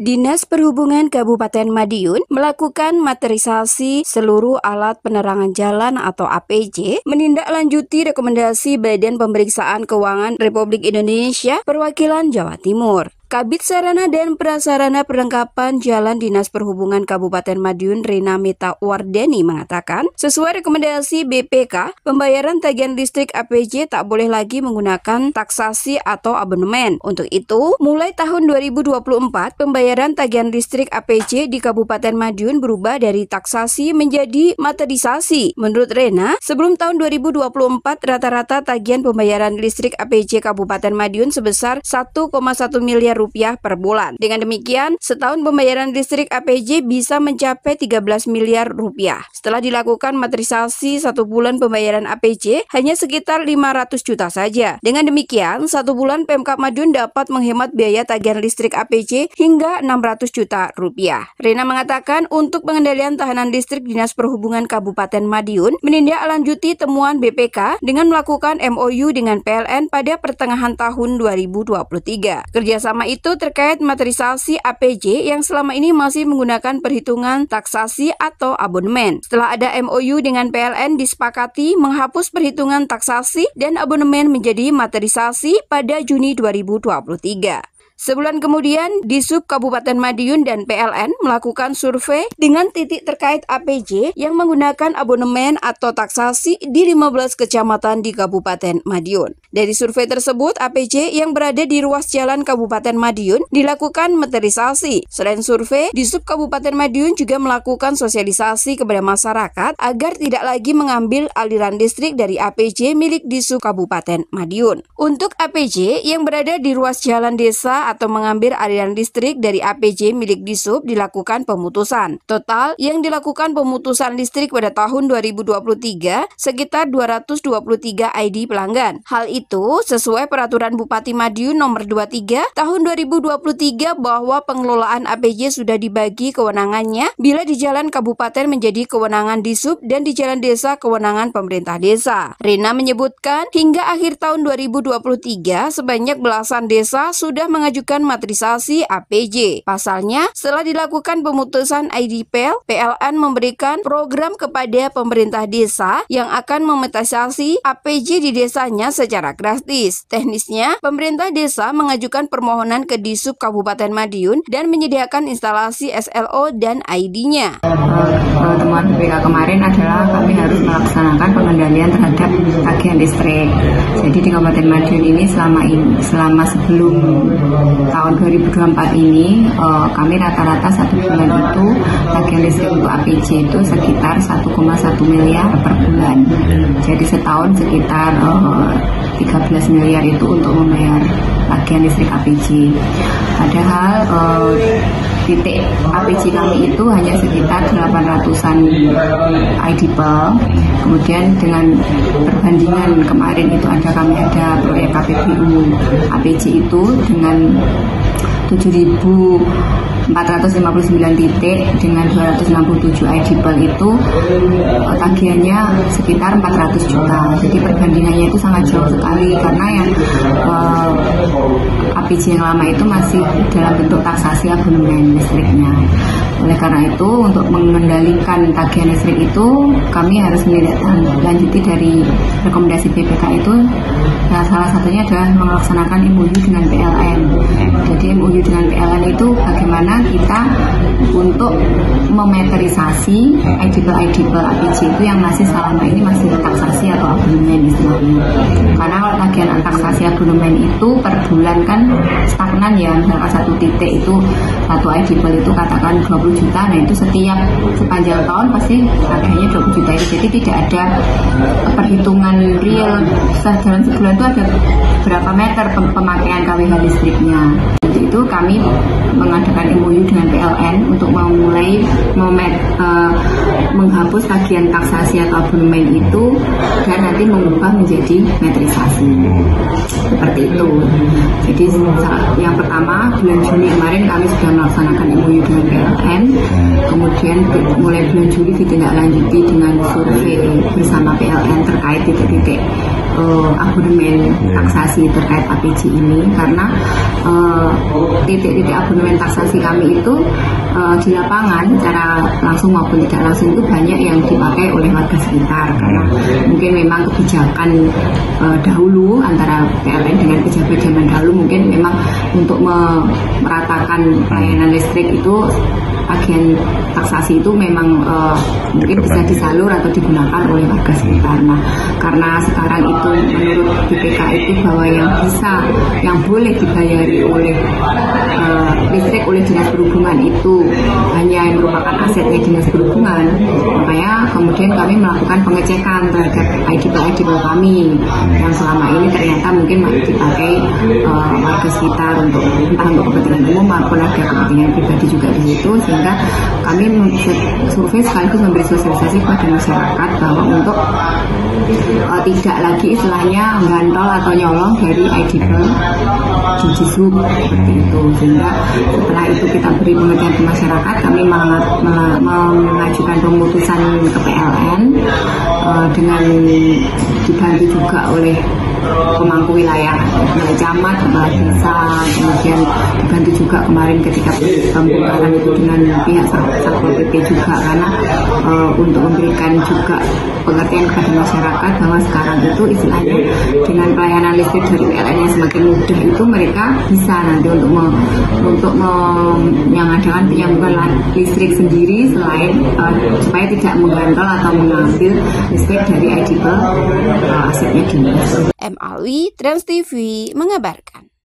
Dinas Perhubungan Kabupaten Madiun melakukan materisasi seluruh alat penerangan jalan atau APJ, menindaklanjuti rekomendasi Badan Pemeriksaan Keuangan Republik Indonesia Perwakilan Jawa Timur. Kabid Sarana dan Prasarana Perlengkapan Jalan Dinas Perhubungan Kabupaten Madiun Rina Meta Wardani mengatakan, sesuai rekomendasi BPK, pembayaran tagihan listrik APJ tak boleh lagi menggunakan taksasi atau abonemen. Untuk itu, mulai tahun 2024, pembayaran tagihan listrik APJ di Kabupaten Madiun berubah dari taksasi menjadi materisasi. Menurut Rena, sebelum tahun 2024, rata-rata tagihan pembayaran listrik APJ Kabupaten Madiun sebesar 1,1 miliar rupiah per bulan. Dengan demikian, setahun pembayaran listrik APJ bisa mencapai 13 miliar rupiah. Setelah dilakukan materisasi, satu bulan pembayaran APJ hanya sekitar 500 juta saja. Dengan demikian, satu bulan Pemkab Madiun dapat menghemat biaya tagihan listrik APJ hingga 600 juta rupiah. Rena mengatakan untuk pengendalian tahanan listrik Dinas Perhubungan Kabupaten Madiun menindaklanjuti temuan BPK dengan melakukan MOU dengan PLN pada pertengahan tahun 2023. Kerjasama itu terkait materisasi APJ yang selama ini masih menggunakan perhitungan taksasi atau abonemen. Setelah ada MOU dengan PLN disepakati menghapus perhitungan taksasi dan abonemen menjadi materisasi pada Juni 2023. Sebulan kemudian, Disub Kabupaten Madiun dan PLN melakukan survei dengan titik terkait APJ yang menggunakan abonemen atau taksasi di 15 kecamatan di Kabupaten Madiun. Dari survei tersebut, APJ yang berada di ruas jalan Kabupaten Madiun dilakukan materisasi. Selain survei, Disub Kabupaten Madiun juga melakukan sosialisasi kepada masyarakat agar tidak lagi mengambil aliran listrik dari APJ milik Disub Kabupaten Madiun. Untuk APJ yang berada di ruas jalan desa atau mengambil aliran listrik dari APJ milik Disub dilakukan pemutusan. Total yang dilakukan pemutusan listrik pada tahun 2023 sekitar 223 ID pelanggan. Hal itu sesuai peraturan Bupati Madiun nomor 23 tahun 2023 bahwa pengelolaan APJ sudah dibagi kewenangannya bila di jalan kabupaten menjadi kewenangan Disub dan di jalan desa kewenangan pemerintah desa. Rina menyebutkan hingga akhir tahun 2023 sebanyak belasan desa sudah mengajukan materisasi APJ. Pasalnya, setelah dilakukan pemutusan IDPL, PLN memberikan program kepada pemerintah desa yang akan memetasasi APJ di desanya secara gratis. Teknisnya, pemerintah desa mengajukan permohonan ke Disub Kabupaten Madiun dan menyediakan instalasi SLO dan ID-nya. Temuan BPK kemarin adalah kami harus melaksanakan pengendalian terhadap tagihan listrik. Jadi di Kabupaten Madiun ini selama sebelum tahun 2024 ini kami rata-rata satu bulan itu tagihan listrik untuk APJ itu sekitar 1,1 miliar per bulan. Jadi setahun sekitar 13 miliar itu untuk membayar tagihan listrik APJ. Padahal titik APJ kami itu hanya sekitar 800-an IDPL. Kemudian dengan perbandingan kemarin itu kami ada proyek KPBU APJ itu dengan 7.459 titik dengan 267 IDPL itu tagihannya sekitar 400 juta. Jadi perbandingannya itu sangat jauh sekali karena yang APJ yang lama itu masih dalam bentuk taksasi abonemen listriknya. Oleh karena itu, untuk mengendalikan tagihan listrik itu, kami harus menindaklanjuti dari rekomendasi BPK itu. Nah, salah satunya adalah melaksanakan MOU dengan PLN. Jadi MOU dengan PLN itu bagaimana kita untuk memeterisasi IDPL APJ itu yang masih selama ini masih taksasi atau abonemen istilahnya. Karena kalau tagihan taksasi abonemen itu per bulan kan stagnan ya, misalkan satu titik itu satu IDPL itu katakan 20 juta, nah itu sepanjang tahun pasti harganya 20 juta itu. Jadi tidak ada perhitungan real dalam sebulan itu ada berapa meter pemakaian KWH listriknya. Untuk itu kami mengadakan MOU dengan PLN untuk memulai menghapus tagihan taksasi atau abonemen itu dan nanti mengubah menjadi metrisasi. Seperti itu. Jadi yang pertama bulan Juni kemarin kami sudah melaksanakan MOU dengan PLN. Kemudian mulai bulan Juli ditindaklanjuti dengan survei bersama PLN terkait titik-titik abonemen taksasi terkait APJ ini, karena titik-titik abonemen taksasi kami itu di lapangan secara langsung maupun tidak langsung itu banyak yang dipakai oleh warga sekitar, karena mungkin memang kebijakan dahulu antara PLN dengan pejabat zaman dahulu mungkin memang untuk meratakan pelayanan listrik itu agen taksasi itu memang mungkin bisa disalur atau digunakan oleh warga sekitar. Nah, karena sekarang itu menurut BPK itu bahwa yang boleh dibayari oleh listrik oleh dinas perhubungan itu hanya yang merupakan asetnya dinas perhubungan, makanya kemudian kami melakukan pengecekan terhadap IDPL kami yang selama ini ternyata mungkin masih dipakai warga sekitar untuk entah untuk kepentingan umum maupun ada kepentingan pribadi juga di situ, sehingga kami survei sekaligus memberi sosialisasi kepada masyarakat bahwa untuk tidak lagi istilahnya menggantol atau nyolong dari IDPL Jujisub seperti itu. Sehingga setelah itu kita beri pengertian ke masyarakat, kami mengajukan pemutusan ke PLN dengan dibantu juga oleh pemangku wilayah camat, kepala desa, kemudian dibantu juga kemarin ketika pembongkaran itu dengan pihak Satpol PP juga, karena untuk memberikan juga pengertian kepada masyarakat bahwa sekarang itu istilahnya dengan pelayanan listrik dari PLN yang semakin mudah itu mereka bisa nanti untuk menyamakan penyambungan listrik sendiri selain supaya tidak menggantol atau mengambil listrik dari IDPL asetnya dinas. M. Alwi, Trans TV mengabarkan.